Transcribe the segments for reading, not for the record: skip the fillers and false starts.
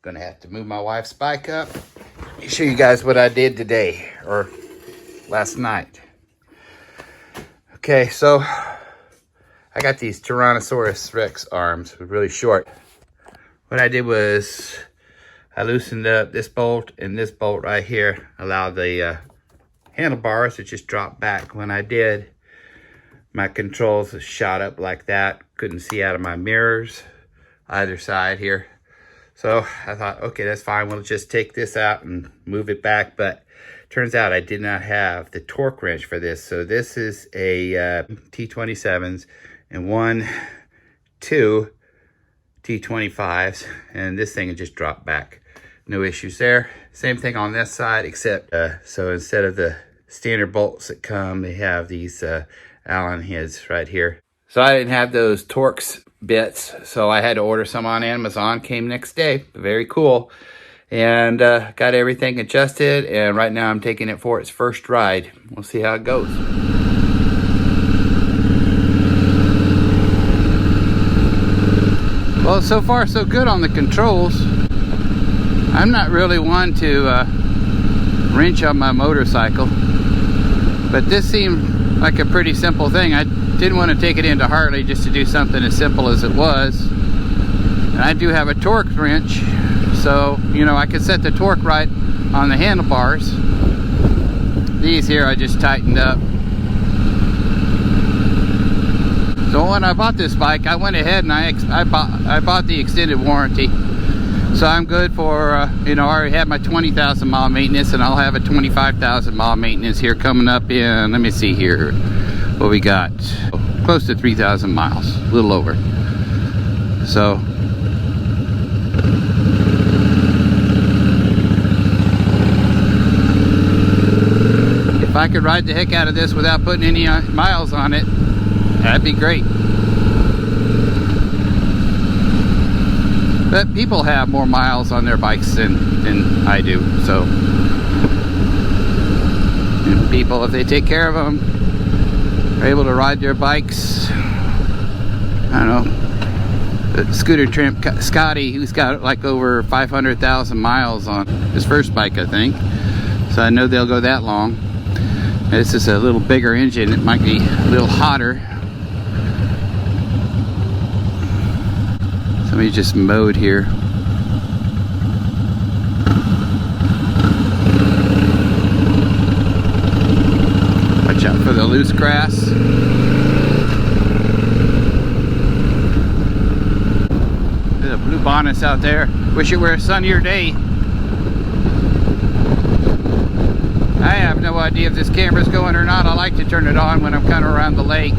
Gonna have to move my wife's bike up. Let me show you guys what I did today, or last night. Okay, so I got these Tyrannosaurus Rex arms, really short. What I did was I loosened up this bolt and this bolt right here, allowed the handlebars to just drop back. When I did, my controls shot up like that. Couldn't see out of my mirrors, either side here. So I thought, okay, that's fine. We'll just take this out and move it back. But turns out I did not have the torque wrench for this. So this is a T27s and two T25s. And this thing just dropped back. No issues there. Same thing on this side, except so instead of the standard bolts that come, they have these Allen heads right here. So I didn't have those Torx bits, so I had to order some on Amazon. Came next day. Very cool. And got everything adjusted, and right now I'm taking it for its first ride. We'll see how it goes. Well, so far so good on the controls. I'm not really one to wrench on my motorcycle, but this seemed like a pretty simple thing. I didn't want to take it into Harley just to do something as simple as it was. And I do have a torque wrench, so you know I could set the torque right on the handlebars. These here I just tightened up. So when I bought this bike, I went ahead and I bought the extended warranty. So I'm good for, you know, I already had my 20,000 mile maintenance, and I'll have a 25,000 mile maintenance here coming up in, let me see here, what we got, close to 3,000 miles, a little over. So, if I could ride the heck out of this without putting any miles on it, that'd be great. But people have more miles on their bikes than I do, so. And people, if they take care of them, are able to ride their bikes. I don't know. Scooter Tramp Scotty, who's got like over 500,000 miles on his first bike, I think. So I know they'll go that long. This is a little bigger engine. It might be a little hotter. Somebody just mowed here. Watch out for the loose grass. There's a blue bonnet out there. Wish it were a sunnier day. I have no idea if this camera's going or not. I like to turn it on when I'm kind of around the lake,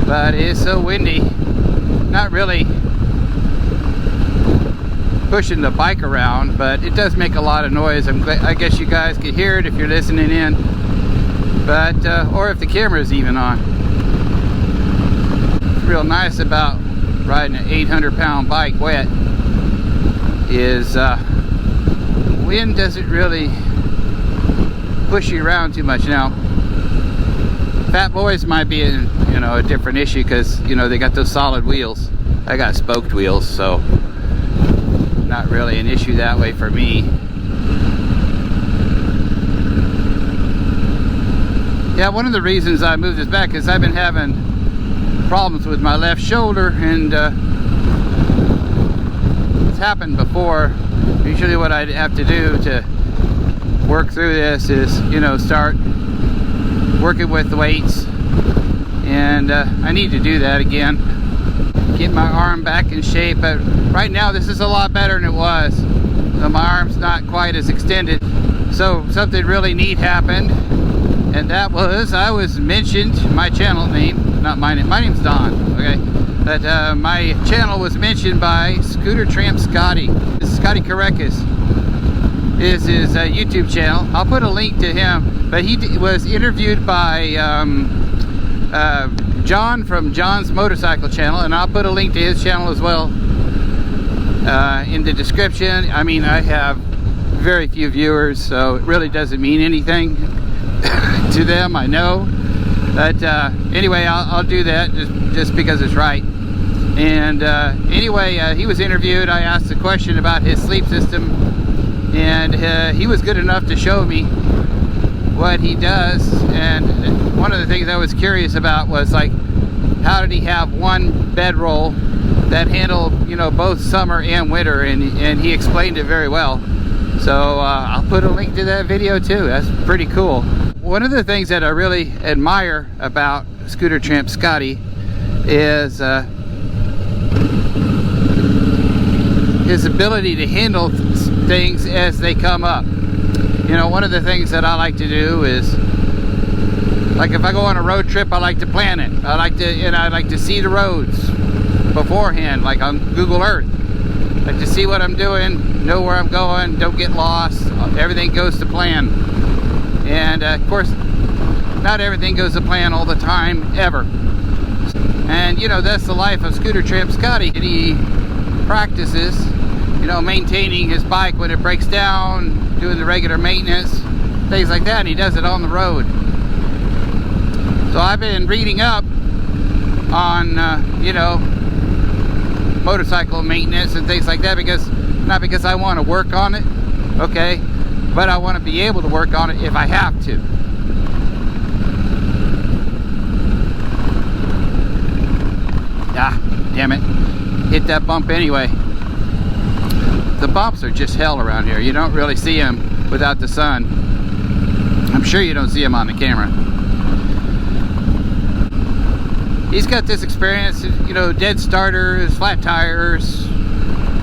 but it is so windy. Not really pushing the bike around, but it does make a lot of noise. I guess you guys can hear it if you're listening in, but or if the camera is even on. What's real nice about riding an 800-pound bike wet is wind doesn't really push you around too much. Now, fat boys might be in, you know, a different issue because, you know, they got those solid wheels. I got spoked wheels, so not really an issue that way for me. Yeah, one of the reasons I moved this back is I've been having problems with my left shoulder, and it's happened before. Usually what I have to do to work through this is, you know, start working with the weights, and I need to do that again. Get my arm back in shape, but right now this is a lot better than it was. So my arm's not quite as extended. So something really neat happened, and that was I was mentioned, my channel name, not my name, my name's Don, okay? But my channel was mentioned by Scooter Tramp Scotty. This is Scotty Carecas. Is his YouTube channel. I'll put a link to him, but he was interviewed by John from John's Motorcycle Channel, and I'll put a link to his channel as well in the description. I mean, I have very few viewers, so it really doesn't mean anything to them, I know. But anyway, I'll do that just because it's right. And anyway, he was interviewed. I asked a question about his sleep system, and he was good enough to show me what he does. And one of the things I was curious about was, like, how did he have one bedroll that handled, you know, both summer and winter, and he explained it very well. So I'll put a link to that video too. That's pretty cool. One of the things that I really admire about Scooter Tramp Scotty is his ability to handle things as they come up. You know, one of the things that I like to do is, like, if I go on a road trip, I like to plan it. I like to see the roads beforehand, like on Google Earth. I like to see what I'm doing, know where I'm going, don't get lost. Everything goes to plan. And of course, not everything goes to plan all the time, ever. And you know, that's the life of Scooter Tramp Scotty. He practices, you know, maintaining his bike when it breaks down, doing the regular maintenance, things like that, and he does it on the road. So I've been reading up on, you know, motorcycle maintenance and things like that, because, not because I want to work on it, okay, but I want to be able to work on it if I have to. Ah, damn it. Hit that bump anyway. The bumps are just hell around here. You don't really see them without the sun. I'm sure you don't see them on the camera. He's got this experience, you know, dead starters, flat tires,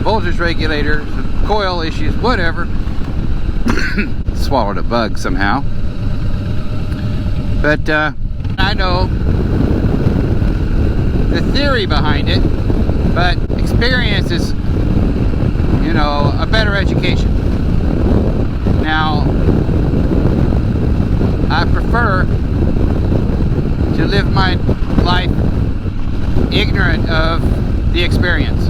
voltage regulators, coil issues, whatever. Swallowed a bug somehow. But I know the theory behind it, but experience is, you know, a better education. Now, I prefer to live my life ignorant of the experience.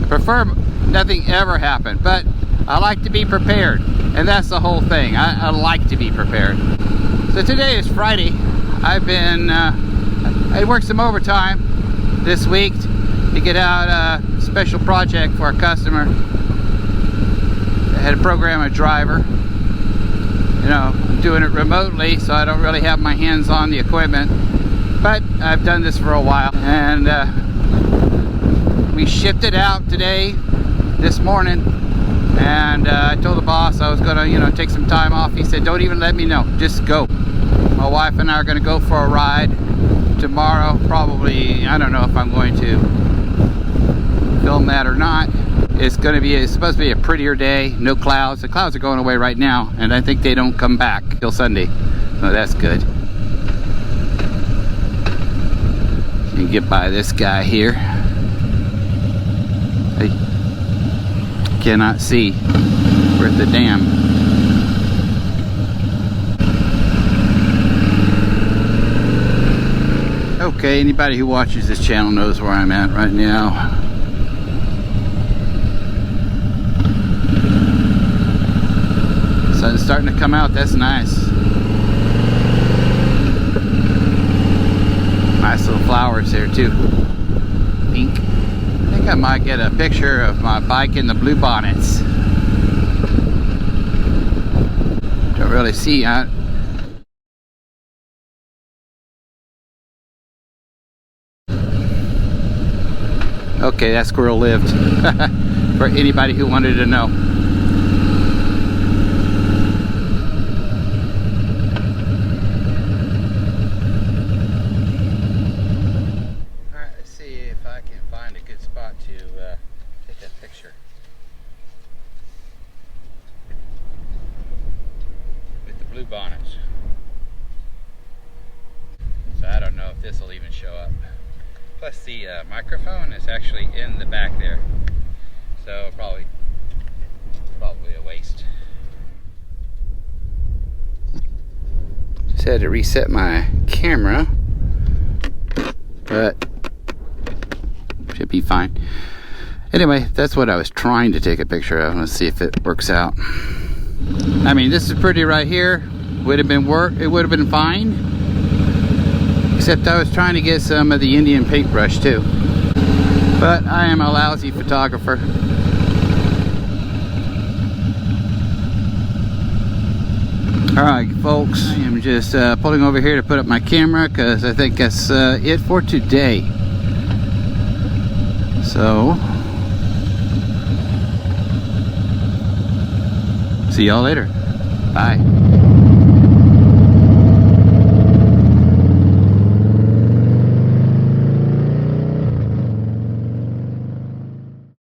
Prefer nothing ever happen, but I like to be prepared, and that's the whole thing. I like to be prepared. So today is Friday. I've been I worked some overtime this week to get out a special project for a customer. I had to program a driver. You know, I'm doing it remotely, so I don't really have my hands on the equipment, but I've done this for a while. And we shipped it out today, this morning, and I told the boss I was gonna, you know, take some time off. He said, don't even let me know, just go. My wife and I are gonna go for a ride tomorrow. Probably, I don't know if I'm going to film that or not. It's supposed to be a prettier day, no clouds. The clouds are going away right now, and I think they don't come back till Sunday. So that's good. You can get by this guy here. I cannot see. We're at the dam. Okay, anybody who watches this channel knows where I'm at right now. Sun's starting to come out. That's nice. Nice little flowers here too. Pink. I think I might get a picture of my bike in the blue bonnets. Don't really see it. Okay, that squirrel lived. For anybody who wanted to know. Alright, let's see if I can find a good spot to take that picture. With the blue bonnets. So I don't know if this will even show up. Plus the microphone is actually in the back there, so probably a waste. Just had to reset my camera, but should be fine. Anyway, that's what I was trying to take a picture of. Let's see if it works out. I mean, this is pretty right here. It would have been fine. Except I was trying to get some of the Indian paintbrush too. But I am a lousy photographer. Alright folks, I'm just pulling over here to put up my camera because I think that's it for today. So, see y'all later. Bye.